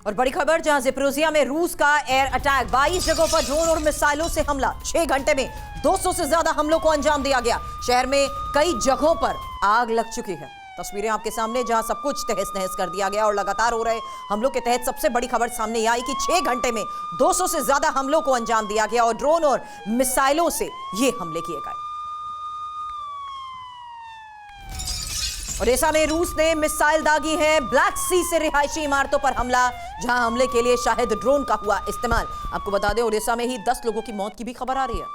और बड़ी खबर, जहां ज़ेपोरिज़िया में रूस का एयर अटैक, 22 जगहों पर ड्रोन और मिसाइलों से हमला। 6 घंटे में 200 से ज्यादा हमलों को अंजाम दिया गया। शहर में कई जगहों पर आग लग चुकी है। तस्वीरें आपके सामने, जहां सब कुछ तहस नहस कर दिया गया। और लगातार हो रहे हमलों के तहत सबसे बड़ी खबर सामने यह आई कि 6 घंटे में 200 से ज्यादा हमलों को अंजाम दिया गया और ड्रोन और मिसाइलों से ये हमले किए गए। ओडेसा में रूस ने मिसाइल दागी है। ब्लैक सी से रिहायशी इमारतों पर हमला, जहां हमले के लिए शायद ड्रोन का हुआ इस्तेमाल। आपको बता दें, ओडेसा में ही 10 लोगों की मौत की भी खबर आ रही है।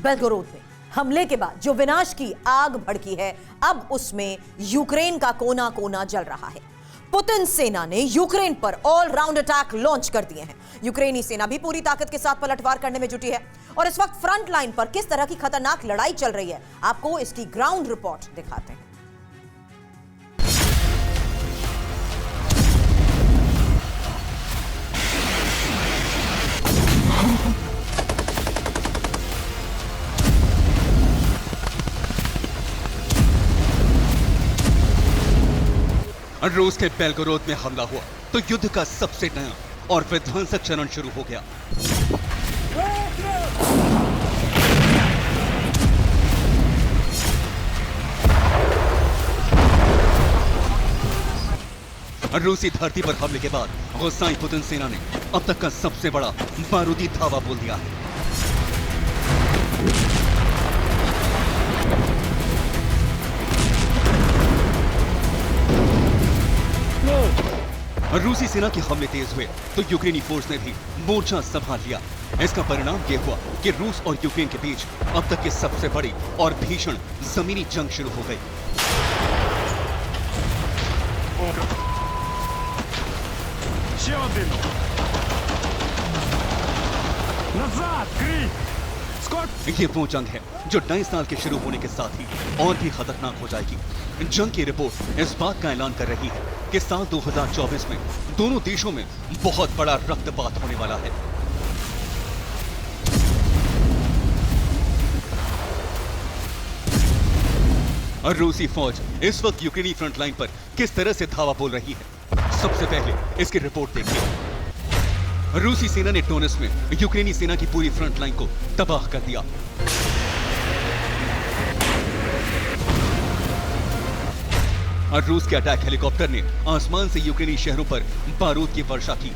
बेलगोरोद में हमले के बाद जो विनाश की आग भड़की है, अब उसमें यूक्रेन का कोना कोना जल रहा है। पुतिन सेना ने यूक्रेन पर ऑल राउंड अटैक लॉन्च कर दिए हैं। यूक्रेनी सेना भी पूरी ताकत के साथ पलटवार करने में जुटी है। और इस वक्त फ्रंट लाइन पर किस तरह की खतरनाक लड़ाई चल रही है, आपको इसकी ग्राउंड रिपोर्ट दिखाते हैं। रूस के बेलगोरोद में हमला हुआ तो युद्ध का सबसे नया और विध्वंसक चरण शुरू हो गया। रूसी धरती पर हमले के बाद गुस्साई पुतिन सेना ने अब तक का सबसे बड़ा बारूदी धावा बोल दिया है। रूसी सेना के हमले तेज हुए तो यूक्रेनी फोर्स ने भी मोर्चा संभाल लिया। इसका परिणाम यह हुआ कि रूस और यूक्रेन के बीच अब तक की सबसे बड़ी और भीषण जमीनी जंग शुरू हो गई। ये वो जंग है जो नए साल के शुरू होने के साथ ही और भी खतरनाक हो जाएगी। जंग की रिपोर्ट इस बात का ऐलान कर रही है कि साल 2024 में दोनों देशों में बहुत बड़ा रक्तपात होने वाला है। और रूसी फौज इस वक्त यूक्रेनी फ्रंट लाइन पर किस तरह से धावा बोल रही है, सबसे पहले इसकी रिपोर्ट देखिए। रूसी सेना ने डोनेट्स्क में यूक्रेनी सेना की पूरी फ्रंट लाइन को तबाह कर दिया। और रूस के अटैक हेलीकॉप्टर ने आसमान से यूक्रेनी शहरों पर बारूद की वर्षा की।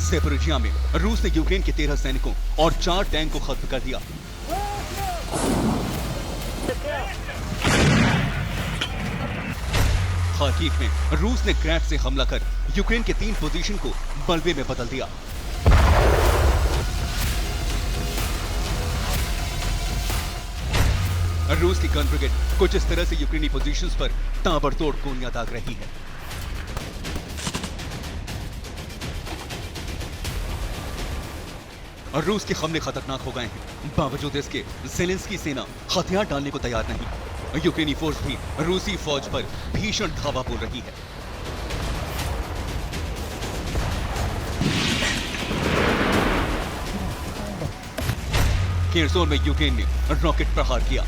ज़ेपोरिज़िया में रूस ने यूक्रेन के 13 सैनिकों और 4 टैंक को खत्म कर दिया। खार्किव में रूस ने ग्रैड से हमला कर यूक्रेन के 3 पोजीशन को मलबे में बदल दिया। रूस की गन ब्रिगेड कुछ इस तरह से यूक्रेनी पोजीशंस पर ताबड़तोड़ गोलियां दाग रही है। और रूस के हमले खतरनाक हो गए हैं, बावजूद इसके ज़ेलेंस्की सेना हथियार डालने को तैयार नहीं। यूक्रेनी फोर्स भी रूसी फौज पर भीषण धावा बोल रही है। केरसोन में यूक्रेन ने रॉकेट प्रहार किया।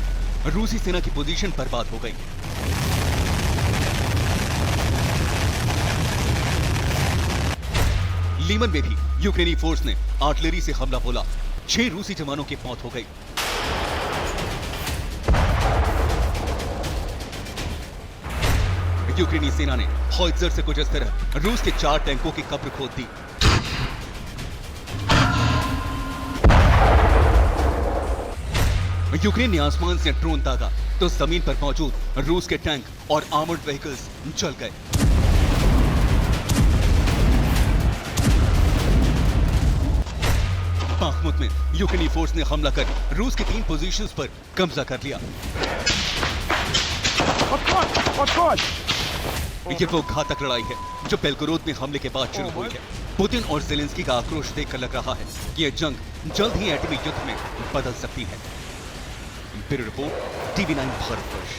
रूसी सेना की पोजीशन बर्बाद हो गई। लीमन में भी यूक्रेनी फोर्स ने आर्टिलरी से हमला बोला। 6 रूसी जवानों की मौत हो गई। यूक्रेनी सेना ने हॉइट्जर से कुछ इस तरह रूस के 4 टैंकों की कब्र खोद दी। यूक्रेन ने आसमान से ड्रोन दागा तो जमीन पर मौजूद रूस के टैंक और आर्मर्ड व्हीकल्स जल गए। बाखमुत में यूक्रेनी फोर्स ने हमला कर रूस के 3 पोजीशंस पर कब्जा कर लिया। ये वो घातक लड़ाई है जो बेलगोरोद में हमले के बाद शुरू हुई है। पुतिन और ज़ेलेंस्की का आक्रोश देखकर लग रहा है कि यह जंग जल्द ही एटमी युद्ध में बदल सकती है। Bureau report, TV9 Bharatvarsh.